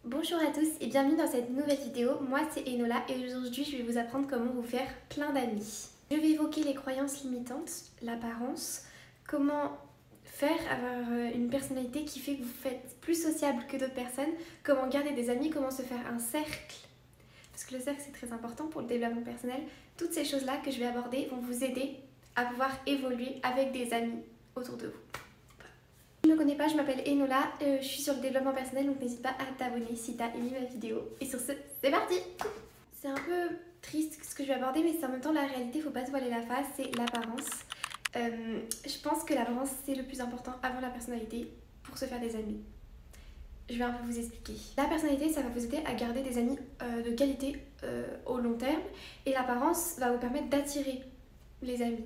Bonjour à tous et bienvenue dans cette nouvelle vidéo. Moi c'est Enola et aujourd'hui je vais vous apprendre comment vous faire plein d'amis. Je vais évoquer les croyances limitantes, l'apparence, comment faire avoir une personnalité qui fait que vous faites plus sociable que d'autres personnes, comment garder des amis, comment se faire un cercle, parce que le cercle c'est très important pour le développement personnel. Toutes ces choses-là que je vais aborder vont vous aider à pouvoir évoluer avec des amis autour de vous. Si tu ne me connais pas, je m'appelle Enola, je suis sur le développement personnel, donc n'hésite pas à t'abonner si tu as aimé ma vidéo. Et sur ce, c'est parti! C'est un peu triste ce que je vais aborder, mais c'est en même temps la réalité, faut pas se voiler la face, c'est l'apparence. Je pense que l'apparence c'est le plus important avant la personnalité pour se faire des amis. Je vais un peu vous expliquer. La personnalité, ça va vous aider à garder des amis de qualité au long terme, et l'apparence va vous permettre d'attirer les amis.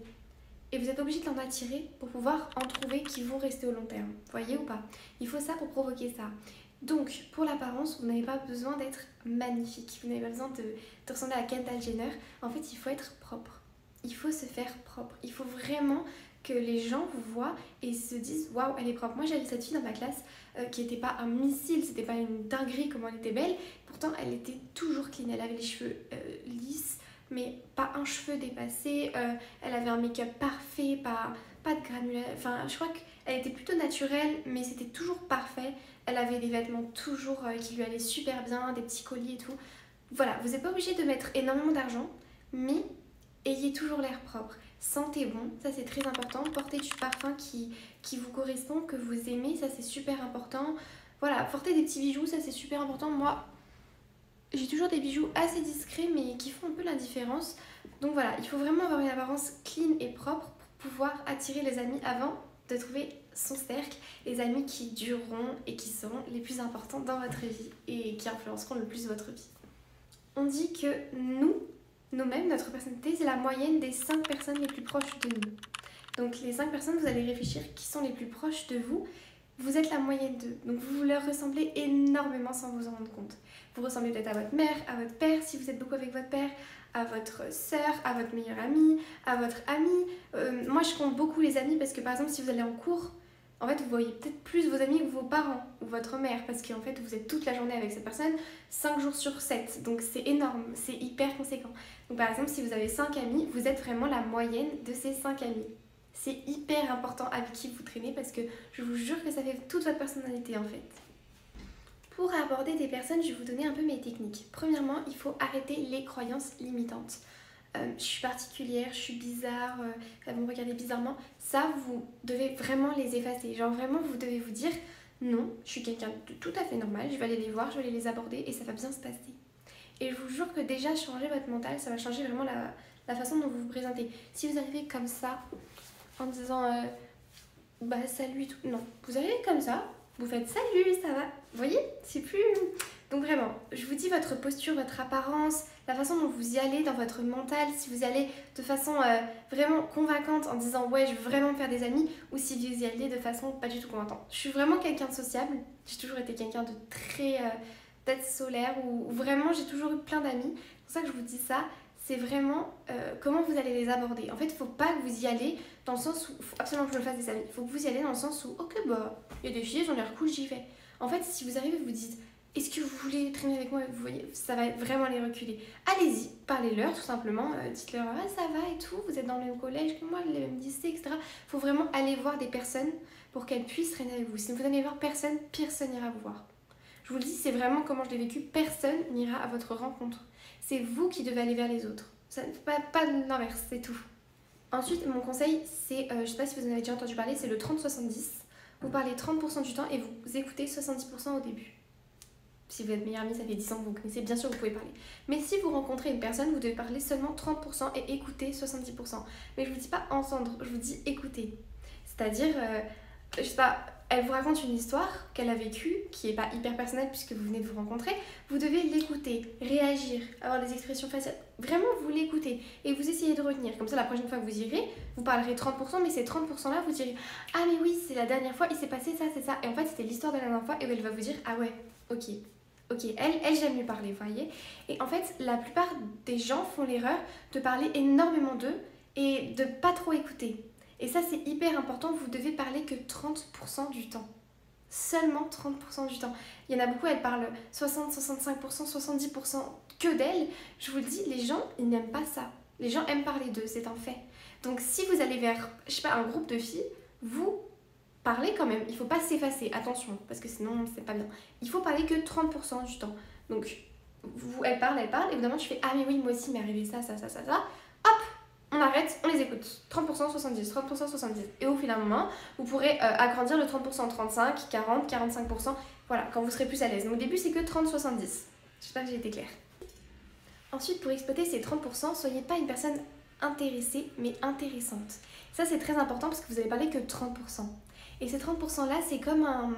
Et vous êtes obligé de l'en attirer pour pouvoir en trouver qui vont rester au long terme. Voyez ou pas? Il faut ça pour provoquer ça. Donc, pour l'apparence, vous n'avez pas besoin d'être magnifique. Vous n'avez pas besoin de ressembler à Kendall Jenner. En fait, il faut être propre. Il faut se faire propre. Il faut vraiment que les gens vous voient et se disent waouh, elle est propre. Moi, j'avais cette fille dans ma classe qui n'était pas un missile, c'était pas une dinguerie comment elle était belle. Pourtant, elle était toujours clean. Elle avait les cheveux lisses, mais pas un cheveu dépassé, elle avait un make-up parfait, pas de granulats, enfin je crois qu'elle était plutôt naturelle mais c'était toujours parfait, elle avait des vêtements toujours qui lui allaient super bien, des petits colliers et tout. Voilà, vous n'êtes pas obligé de mettre énormément d'argent, mais ayez toujours l'air propre, sentez bon, ça c'est très important, portez du parfum qui vous correspond, que vous aimez, ça c'est super important. Voilà, portez des petits bijoux, ça c'est super important. Moi, j'ai toujours des bijoux assez discrets mais qui font un peu la différence. Donc voilà, il faut vraiment avoir une apparence clean et propre pour pouvoir attirer les amis avant de trouver son cercle, les amis qui dureront et qui seront les plus importants dans votre vie et qui influenceront le plus votre vie. On dit que nous-mêmes, notre personnalité, c'est la moyenne des 5 personnes les plus proches de nous. Donc les 5 personnes, vous allez réfléchir qui sont les plus proches de vous. Vous êtes la moyenne d'eux, donc vous leur ressemblez énormément sans vous en rendre compte. Vous ressemblez peut-être à votre mère, à votre père, si vous êtes beaucoup avec votre père, à votre sœur, à votre meilleure amie, à votre ami. Moi, je compte beaucoup les amis parce que, par exemple, si vous allez en cours, en fait, vous voyez peut-être plus vos amis que vos parents ou votre mère parce qu'en fait, vous êtes toute la journée avec cette personne, 5 jours sur 7. Donc, c'est énorme, c'est hyper conséquent. Donc, par exemple, si vous avez 5 amis, vous êtes vraiment la moyenne de ces 5 amis. C'est hyper important avec qui vous traînez parce que je vous jure que ça fait toute votre personnalité en fait. Pour aborder des personnes, je vais vous donner un peu mes techniques. Premièrement, il faut arrêter les croyances limitantes. Je suis particulière, je suis bizarre, elles vont me regarder bizarrement. Ça, vous devez vraiment les effacer. Genre vraiment, vous devez vous dire non, je suis quelqu'un de tout à fait normal, je vais aller les voir, je vais aller les aborder et ça va bien se passer. Et je vous jure que déjà, changer votre mental, ça va changer vraiment la façon dont vous vous présentez. Si vous arrivez comme ça, en disant bah salut tout. Non, vous arrivez comme ça, vous faites salut, ça va. Vous voyez, c'est plus. Donc vraiment, je vous dis votre posture, votre apparence, la façon dont vous y allez dans votre mental, si vous y allez de façon vraiment convaincante en disant ouais je veux vraiment me faire des amis, ou si vous y allez de façon pas du tout convaincante. Je suis vraiment quelqu'un de sociable, j'ai toujours été quelqu'un de très tête solaire, ou vraiment j'ai toujours eu plein d'amis. C'est pour ça que je vous dis ça. C'est vraiment comment vous allez les aborder. En fait, il ne faut pas que vous y allez dans le sens où il faut absolument que je me fasse des amis. Il faut que vous y allez dans le sens où, ok, bah, il y a des filles, elles ont l'air cool, j'y vais. En fait, si vous arrivez, vous dites, est-ce que vous voulez traîner avec moi? Vous voyez, ça va vraiment les reculer. Allez-y, parlez-leur tout simplement. Dites-leur, ah, ça va et tout, vous êtes dans le même collège que moi, le même lycée, etc. Il faut vraiment aller voir des personnes pour qu'elles puissent traîner avec vous. Si vous n'allez voir personne, personne n'ira vous voir. Je vous le dis, c'est vraiment comment je l'ai vécu. Personne n'ira à votre rencontre. C'est vous qui devez aller vers les autres. Ça, pas l'inverse, c'est tout. Ensuite, mon conseil, c'est, je ne sais pas si vous en avez déjà entendu parler, c'est le 30-70. Vous parlez 30% du temps et vous écoutez 70% au début. Si vous êtes meilleur ami, ça fait 10 ans que vous connaissez, bien sûr vous pouvez parler. Mais si vous rencontrez une personne, vous devez parler seulement 30% et écouter 70%. Mais je ne vous dis pas entendre, je vous dis écouter. C'est-à-dire, je sais pas, elle vous raconte une histoire qu'elle a vécue, qui n'est pas hyper personnelle puisque vous venez de vous rencontrer, vous devez l'écouter, réagir, avoir des expressions faciales. Vraiment, vous l'écoutez et vous essayez de retenir. Comme ça, la prochaine fois que vous irez, vous parlerez 30%, mais ces 30%-là, vous direz « Ah mais oui, c'est la dernière fois, il s'est passé ça, c'est ça. » Et en fait, c'était l'histoire de la dernière fois et elle va vous dire « Ah ouais, ok. Ok, elle j'aime lui parler, vous voyez. » Et en fait, la plupart des gens font l'erreur de parler énormément d'eux et de pas trop écouter. Et ça, c'est hyper important, vous devez parler que 30% du temps. Seulement 30% du temps. Il y en a beaucoup, elles parlent 60, 65%, 70% que d'elles. Je vous le dis, les gens, ils n'aiment pas ça. Les gens aiment parler d'eux, c'est un fait. Donc si vous allez vers, je sais pas, un groupe de filles, vous parlez quand même. Il faut pas s'effacer, attention, parce que sinon c'est pas bien. Il faut parler que 30% du temps. Donc elle parle, et évidemment tu fais ah mais oui, moi aussi m'est arrivé ça. Hop, on arrête, on les écoute. 30%, 70, 30%, 70. Et au fil d'un moment, vous pourrez agrandir le 30%, 35, 40, 45%. Voilà, quand vous serez plus à l'aise. Donc au début, c'est que 30, 70. J'espère que j'ai été claire. Ensuite, pour exploiter ces 30%, soyez pas une personne intéressée, mais intéressante. Ça, c'est très important parce que vous allez parler que 30%. Et ces 30% là, c'est comme un...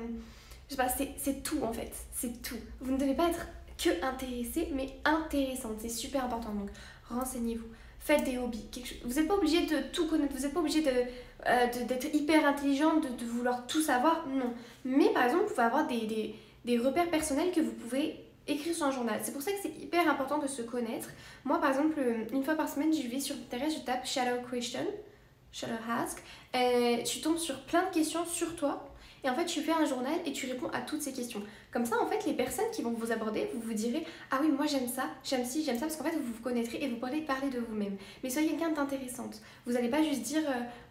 Je sais pas, c'est tout en fait. C'est tout. Vous ne devez pas être que intéressée, mais intéressante. C'est super important. Donc, renseignez-vous. Faites des hobbies. Vous n'êtes pas obligé de tout connaître. Vous n'êtes pas obligé d'être hyper intelligente, de vouloir tout savoir. Non. Mais par exemple, vous pouvez avoir des repères personnels que vous pouvez écrire sur un journal. C'est pour ça que c'est hyper important de se connaître. Moi, par exemple, une fois par semaine, je vais sur Pinterest, je tape Shallow Question, Shallow Ask, et tu tombes sur plein de questions sur toi. Et en fait, tu fais un journal et tu réponds à toutes ces questions. Comme ça, en fait, les personnes qui vont vous aborder, vous vous direz « Ah oui, moi j'aime ça, j'aime ci, j'aime ça », parce qu'en fait, vous vous connaîtrez et vous pourrez parler de vous-même. Mais soyez quelqu'un d'intéressante. Vous n'allez pas juste dire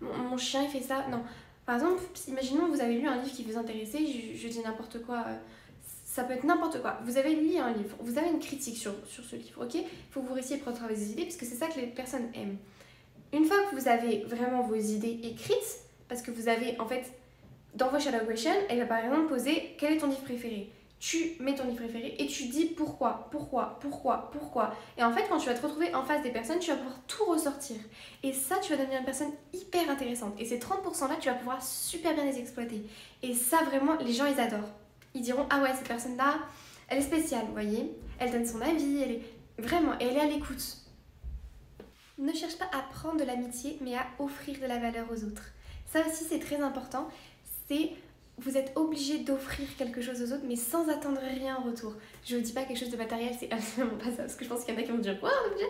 mon chien, il fait ça ». Non. Par exemple, imaginons que vous avez lu un livre qui vous intéressait, je dis n'importe quoi, ça peut être n'importe quoi. Vous avez lu un livre, vous avez une critique sur ce livre, ok ? Il faut que vous réussissiez à travailler des idées, parce que c'est ça que les personnes aiment. Une fois que vous avez vraiment vos idées écrites, parce que vous avez en fait... Dans vos Shallow Questions, elle va par exemple poser quel est ton livre préféré. Tu mets ton livre préféré et tu dis pourquoi. Et en fait, quand tu vas te retrouver en face des personnes, tu vas pouvoir tout ressortir. Et ça, tu vas devenir une personne hyper intéressante. Et ces 30% là, tu vas pouvoir super bien les exploiter. Et ça, vraiment, les gens, ils adorent. Ils diront, ah ouais, cette personne-là, elle est spéciale, vous voyez. Elle donne son avis, elle est vraiment, et elle est à l'écoute. Ne cherche pas à prendre de l'amitié, mais à offrir de la valeur aux autres. Ça aussi, c'est très important. Vous êtes obligé d'offrir quelque chose aux autres, mais sans attendre rien en retour. Je vous dis pas quelque chose de matériel, c'est absolument pas ça, parce que je pense qu'il y en a qui vont me dire « Quoi, obligé ?»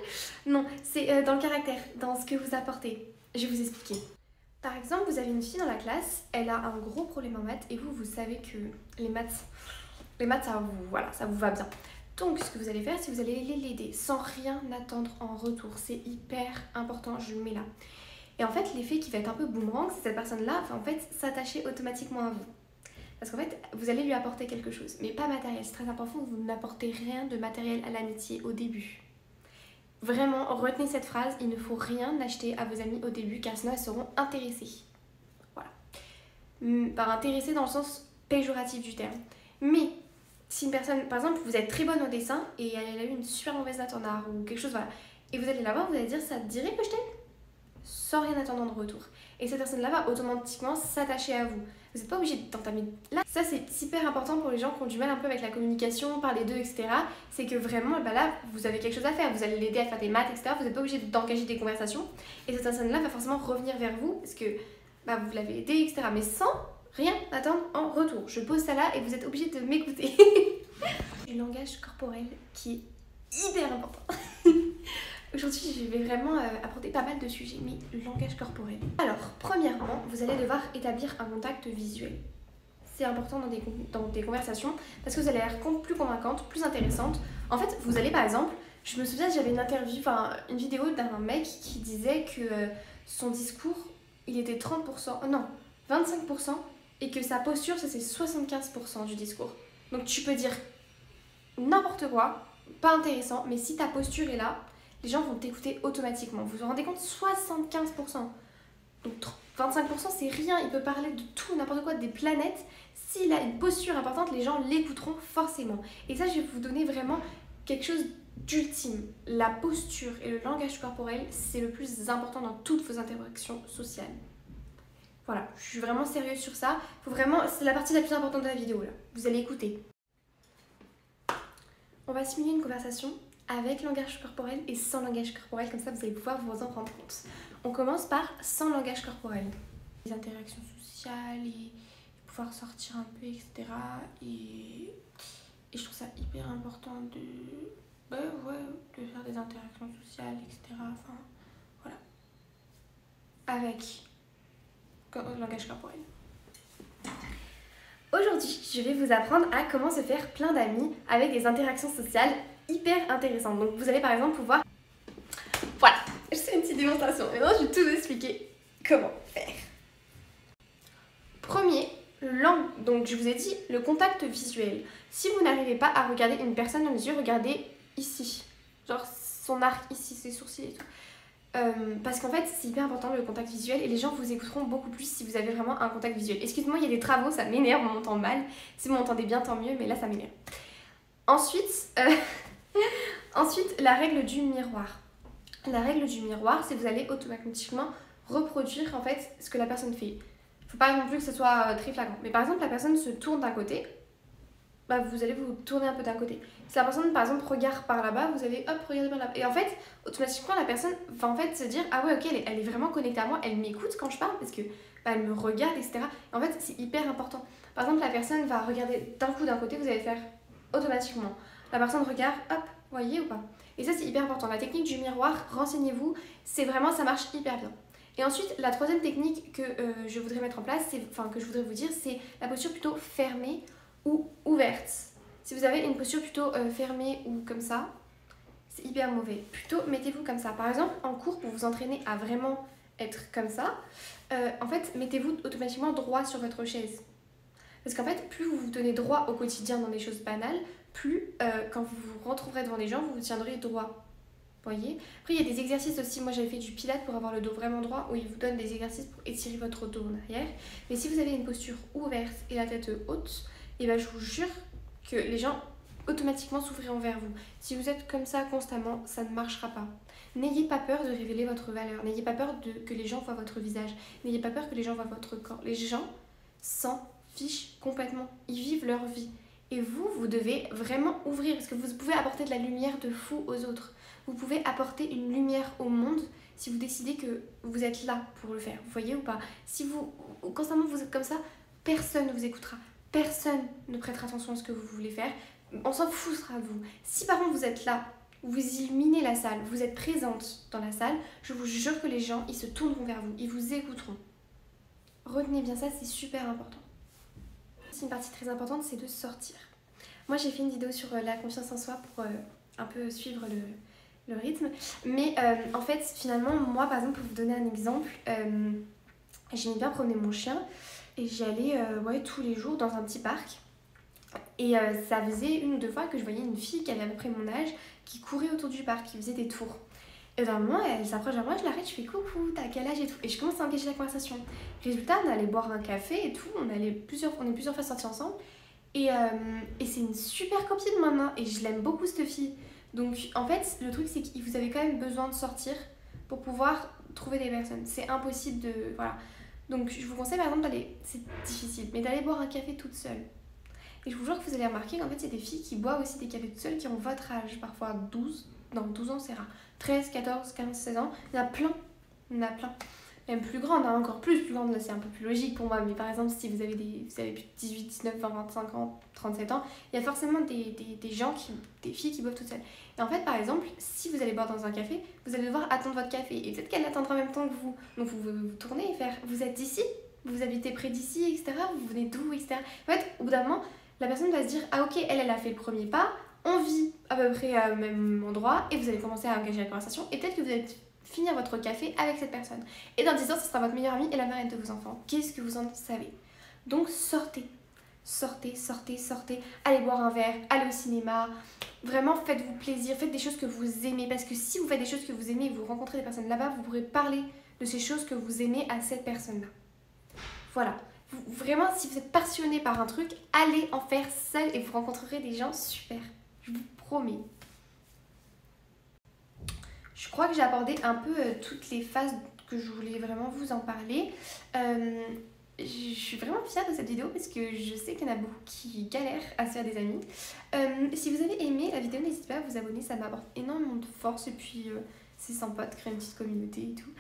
Non, c'est dans le caractère, dans ce que vous apportez. Je vais vous expliquer. Par exemple, vous avez une fille dans la classe, elle a un gros problème en maths, et vous savez que les maths ça vous va bien. Donc, ce que vous allez faire, c'est que vous allez l'aider sans rien attendre en retour. C'est hyper important, je le mets là. Et en fait, l'effet qui va être un peu boomerang, c'est cette personne-là va en fait s'attacher automatiquement à vous. Parce qu'en fait, vous allez lui apporter quelque chose, mais pas matériel. C'est très important, vous n'apportez rien de matériel à l'amitié au début. Vraiment, retenez cette phrase, il ne faut rien acheter à vos amis au début, car sinon elles seront intéressées. Voilà. Par intéressée dans le sens péjoratif du terme. Mais, si une personne, par exemple, vous êtes très bonne au dessin, et elle a eu une super mauvaise note en art, ou quelque chose, voilà, et vous allez la voir, vous allez dire, ça te dirait que je t'aide ? Sans rien attendre en retour. Et cette personne-là va automatiquement s'attacher à vous. Vous n'êtes pas obligé d'entamer là. Ça, c'est super important pour les gens qui ont du mal un peu avec la communication, parler d'eux, etc. C'est que vraiment, là, vous avez quelque chose à faire. Vous allez l'aider à faire des maths, etc. Vous n'êtes pas obligé d'engager des conversations. Et cette personne-là va forcément revenir vers vous parce que vous l'avez aidé, etc. Mais sans rien attendre en retour. Je pose ça là et vous êtes obligé de m'écouter. Le langage corporel qui est hyper important. Aujourd'hui, je vais vraiment apporter pas mal de sujets, mais le langage corporel. Alors, premièrement, vous allez devoir établir un contact visuel. C'est important dans des conversations parce que vous allez être plus convaincante, plus intéressante. En fait, vous allez par exemple, je me souviens, j'avais une vidéo d'un mec qui disait que son discours, il était 25%, et que sa posture, ça c'est 75% du discours. Donc tu peux dire n'importe quoi, pas intéressant, mais si ta posture est là, les gens vont t'écouter automatiquement. Vous vous rendez compte, 75%. Donc 25% c'est rien, il peut parler de tout, n'importe quoi, des planètes. S'il a une posture importante, les gens l'écouteront forcément. Et ça, je vais vous donner vraiment quelque chose d'ultime. La posture et le langage corporel, c'est le plus important dans toutes vos interactions sociales. Voilà, je suis vraiment sérieuse sur ça. C'est la partie la plus importante de la vidéo là. Vous allez écouter. On va simuler une conversation avec langage corporel et sans langage corporel, comme ça vous allez pouvoir vous en rendre compte. On commence par sans langage corporel. Les interactions sociales et pouvoir sortir un peu, etc. Et je trouve ça hyper important de faire des interactions sociales, etc. Enfin, voilà. Avec langage corporel. Aujourd'hui, je vais vous apprendre à comment se faire plein d'amis avec des interactions sociales hyper intéressantes. Donc vous allez par exemple pouvoir... Voilà, c'est une petite démonstration. Maintenant, je vais tout vous expliquer comment faire. Premier, donc je vous ai dit le contact visuel. Si vous n'arrivez pas à regarder une personne dans les yeux, regardez ici. Genre son arc ici, ses sourcils et tout. Parce qu'en fait c'est hyper important le contact visuel et les gens vous écouteront beaucoup plus si vous avez vraiment un contact visuel. Excuse-moi, il y a des travaux, ça m'énerve, on m'entend mal. Si vous m'entendez bien, tant mieux, mais là ça m'énerve. Ensuite, ensuite, la règle du miroir. La règle du miroir, c'est que vous allez automatiquement reproduire en fait ce que la personne fait. Faut pas non plus que ce soit très flagrant. Mais par exemple, la personne se tourne d'un côté, bah vous allez vous tourner un peu d'un côté. Si la personne par exemple regarde par là-bas, vous allez hop regarder par là-bas. Et en fait, automatiquement la personne va en fait se dire ah ouais ok elle est vraiment connectée à moi, elle m'écoute quand je parle parce que bah, elle me regarde etc. Et en fait c'est hyper important. Par exemple la personne va regarder d'un coup d'un côté, vous allez faire automatiquement. La personne regarde, hop, voyez ou pas. Et ça c'est hyper important. La technique du miroir, renseignez-vous, c'est vraiment ça marche hyper bien. Et ensuite, la troisième technique que je voudrais mettre en place, que je voudrais vous dire, c'est la posture plutôt fermée ou ouverte. Si vous avez une posture plutôt fermée ou comme ça, c'est hyper mauvais. Plutôt, mettez-vous comme ça. Par exemple, en cours, pour vous entraîner à vraiment être comme ça, en fait, mettez-vous automatiquement droit sur votre chaise. Parce qu'en fait, plus vous vous tenez droit au quotidien dans des choses banales, plus quand vous vous retrouverez devant des gens, vous vous tiendrez droit. Voyez. Après il y a des exercices aussi, moi j'avais fait du pilates pour avoir le dos vraiment droit où ils vous donnent des exercices pour étirer votre dos en arrière. Mais si vous avez une posture ouverte et la tête haute, et ben je vous jure que les gens automatiquement s'ouvriront vers vous. Si vous êtes comme ça constamment, ça ne marchera pas. N'ayez pas peur de révéler votre valeur, n'ayez pas peur que les gens voient votre visage, n'ayez pas peur que les gens voient votre corps. Les gens s'en fichent complètement, ils vivent leur vie. Et vous devez vraiment ouvrir parce que vous pouvez apporter de la lumière de fou aux autres. Vous pouvez apporter une lumière au monde si vous décidez que vous êtes là pour le faire. Vous voyez ou pas? Si vous, constamment vous êtes comme ça, personne ne vous écoutera. Personne ne prêtera attention à ce que vous voulez faire. On s'en foutra de vous. Si par contre vous êtes là, vous illuminez la salle, vous êtes présente dans la salle, je vous jure que les gens, ils se tourneront vers vous, ils vous écouteront. Retenez bien ça, c'est super important. Une partie très importante, c'est de sortir. Moi, j'ai fait une vidéo sur la confiance en soi pour un peu suivre le rythme. Mais en fait, finalement, moi, par exemple, pour vous donner un exemple, j'aimais bien promener mon chien et j'y allais tous les jours dans un petit parc. Et ça faisait 1 ou 2 fois que je voyais une fille qui avait à peu près mon âge qui courait autour du parc, qui faisait des tours. Et d'un moment, elle s'approche de moi, je l'arrête, je fais coucou, t'as quel âge et tout. Et je commence à engager la conversation. Résultat, on allait boire un café et tout, on est plusieurs fois sortis ensemble. Et c'est une super copine maintenant et je l'aime beaucoup cette fille. Donc en fait, le truc c'est que vous avez quand même besoin de sortir pour pouvoir trouver des personnes. C'est impossible de... Voilà. Donc je vous conseille par exemple d'aller... C'est difficile, mais d'aller boire un café toute seule. Et je vous jure que vous allez remarquer qu'en fait, c'est des filles qui boivent aussi des cafés toutes seules qui ont votre âge, parfois 12. Non, 12 ans c'est rare. 13, 14, 15, 16 ans. Il y en a plein. Il y en a plein. Même plus grande, hein, encore plus grande, là c'est un peu plus logique pour moi. Mais par exemple, si vous avez plus de 18, 19, 20, 25 ans, 37 ans, il y a forcément des filles qui boivent toutes seules. Et en fait, par exemple, si vous allez boire dans un café, vous allez devoir attendre votre café. Et peut-être qu'elle attendra en même temps que vous. Donc vous tournez et faire, vous êtes d'ici, vous habitez près d'ici, etc. Vous venez d'où, etc. En fait, au bout d'un moment, la personne va se dire, ah ok, elle a fait le premier pas, on vit à peu près au même endroit, et vous allez commencer à engager la conversation. Et peut-être que vous allez finir votre café avec cette personne. Et dans 10 ans, ce sera votre meilleure amie et la marraine de vos enfants. Qu'est-ce que vous en savez? Donc sortez. Sortez, sortez, sortez. Allez boire un verre, allez au cinéma. Vraiment, faites-vous plaisir, faites des choses que vous aimez. Parce que si vous faites des choses que vous aimez et que vous rencontrez des personnes là-bas, vous pourrez parler de ces choses que vous aimez à cette personne-là. Voilà. Vraiment, si vous êtes passionné par un truc, allez en faire seul et vous rencontrerez des gens super. Je vous promets. Je crois que j'ai abordé un peu toutes les phases que je voulais vraiment vous en parler. Je suis vraiment fière de cette vidéo parce que je sais qu'il y en a beaucoup qui galèrent à se faire des amis. Si vous avez aimé la vidéo, n'hésitez pas à vous abonner, ça m'apporte énormément de force et puis c'est sympa de créer une petite communauté et tout.